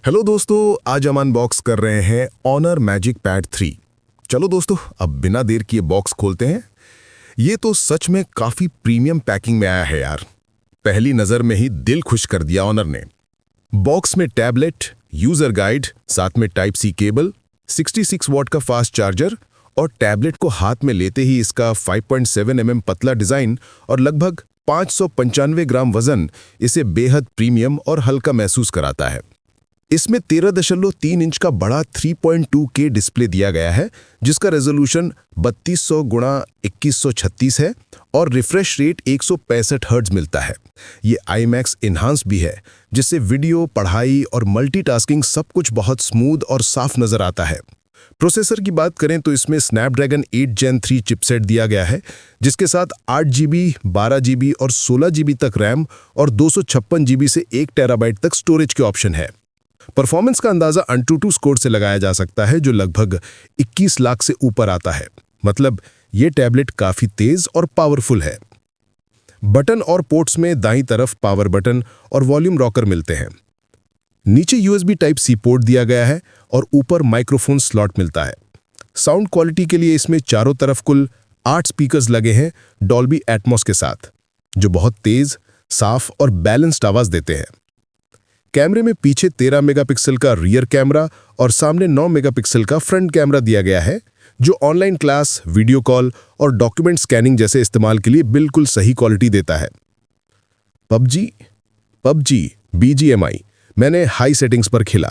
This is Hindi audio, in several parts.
हेलो दोस्तों, आज हम अनबॉक्स कर रहे हैं ऑनर मैजिक पैड 3। चलो दोस्तों, अब बिना देर किए बॉक्स खोलते हैं। ये तो सच में काफी प्रीमियम पैकिंग में आया है यार। पहली नजर में ही दिल खुश कर दिया ऑनर ने। बॉक्स में टैबलेट, यूजर गाइड, साथ में टाइप सी केबल, 66 वॉट का फास्ट चार्जर और टैबलेट को हाथ में लेते ही इसका 5.7 mm पतला डिजाइन और लगभग 595 ग्राम वजन इसे बेहद प्रीमियम और हल्का महसूस कराता है। इसमें 13.3 इंच का बड़ा 3.2K डिस्प्ले दिया गया है, जिसका रेजोल्यूशन 3200 × 2136 है और रिफ्रेश रेट 165 हर्ट्ज मिलता है। ये IMAX इन्हांस भी है, जिससे वीडियो, पढ़ाई और मल्टीटास्किंग सब कुछ बहुत स्मूथ और साफ नजर आता है। प्रोसेसर की बात करें तो इसमें स्नैपड्रैगन 8 Gen 3 चिपसेट दिया गया है, जिसके साथ 8GB, 12GB और 16GB तक रैम और 256GB से 1 टेराबाइट तक स्टोरेज के ऑप्शन है। परफॉर्मेंस का अंदाजा AnTuTu स्कोर से लगाया जा सकता है, जो लगभग 21 लाख से ऊपर आता है। मतलब ये टैबलेट काफी तेज और पावरफुल है। बटन और पोर्ट्स में दाईं तरफ पावर बटन और वॉल्यूम रॉकर मिलते हैं। नीचे USB Type-C पोर्ट दिया गया है और ऊपर माइक्रोफोन स्लॉट मिलता है। साउंड क्वालिटी के लिए इसमें चारों तरफ कुल 8 स्पीकर्स लगे हैं डॉल्बी एटमॉस के साथ, जो बहुत तेज, साफ और बैलेंस्ड आवाज देते हैं। कैमरे में पीछे 13 मेगापिक्सल का रियर कैमरा और सामने 9 मेगापिक्सल का फ्रंट कैमरा दिया गया है, जो ऑनलाइन क्लास, वीडियो कॉल और डॉक्यूमेंट स्कैनिंग जैसे इस्तेमाल के लिए बिल्कुल सही क्वालिटी देता है। PUBG, BGMI मैंने हाई सेटिंग्स पर खेला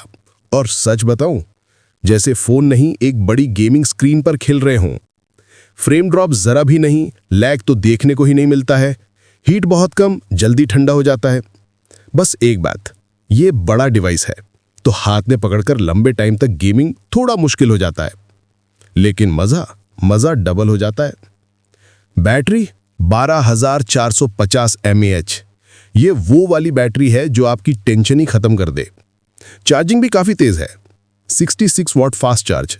और सच बताऊं, जैसे फोन नहीं एक बड़ी गेमिंग स्क्रीन पर खेल रहे हों। फ्रेम ड्रॉप जरा भी नहीं, लैग तो देखने को ही नहीं मिलता है। हीट बहुत कम, जल्दी ठंडा हो जाता है। बस एक बात, ये बड़ा डिवाइस है तो हाथ में पकड़कर लंबे टाइम तक गेमिंग थोड़ा मुश्किल हो जाता है, लेकिन मजा डबल हो जाता है। बैटरी 12450 mAh, ये वो वाली बैटरी है जो आपकी टेंशन ही खत्म कर दे। चार्जिंग भी काफी तेज है, 66 वॉट फास्ट चार्ज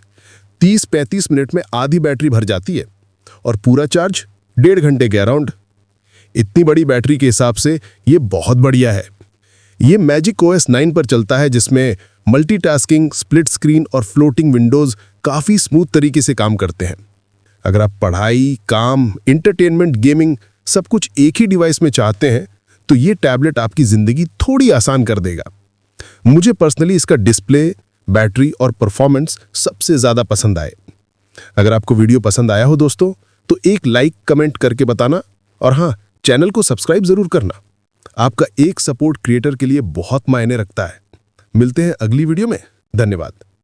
30-35 मिनट में आधी बैटरी भर जाती है और पूरा चार्ज 1.5 घंटे के अराउंड। इतनी बड़ी बैटरी के हिसाब से ये बहुत बढ़िया है। ये मैजिक OS 9 पर चलता है, जिसमें मल्टीटास्किंग, स्प्लिट स्क्रीन और फ्लोटिंग विंडोज काफी स्मूथ तरीके से काम करते हैं। अगर आप पढ़ाई, काम, एंटरटेनमेंट, गेमिंग सब कुछ एक ही डिवाइस में चाहते हैं तो ये टैबलेट आपकी जिंदगी थोड़ी आसान कर देगा। मुझे पर्सनली इसका डिस्प्ले, बैटरी और परफॉर्मेंस सबसे ज्यादा पसंद आए। अगर आपको वीडियो पसंद आया हो दोस्तों, तो एक लाइक, कमेंट करके बताना और हाँ, चैनल को सब्सक्राइब जरूर करना। आपका एक सपोर्ट क्रिएटर के लिए बहुत मायने रखता है। मिलते हैं अगली वीडियो में। धन्यवाद।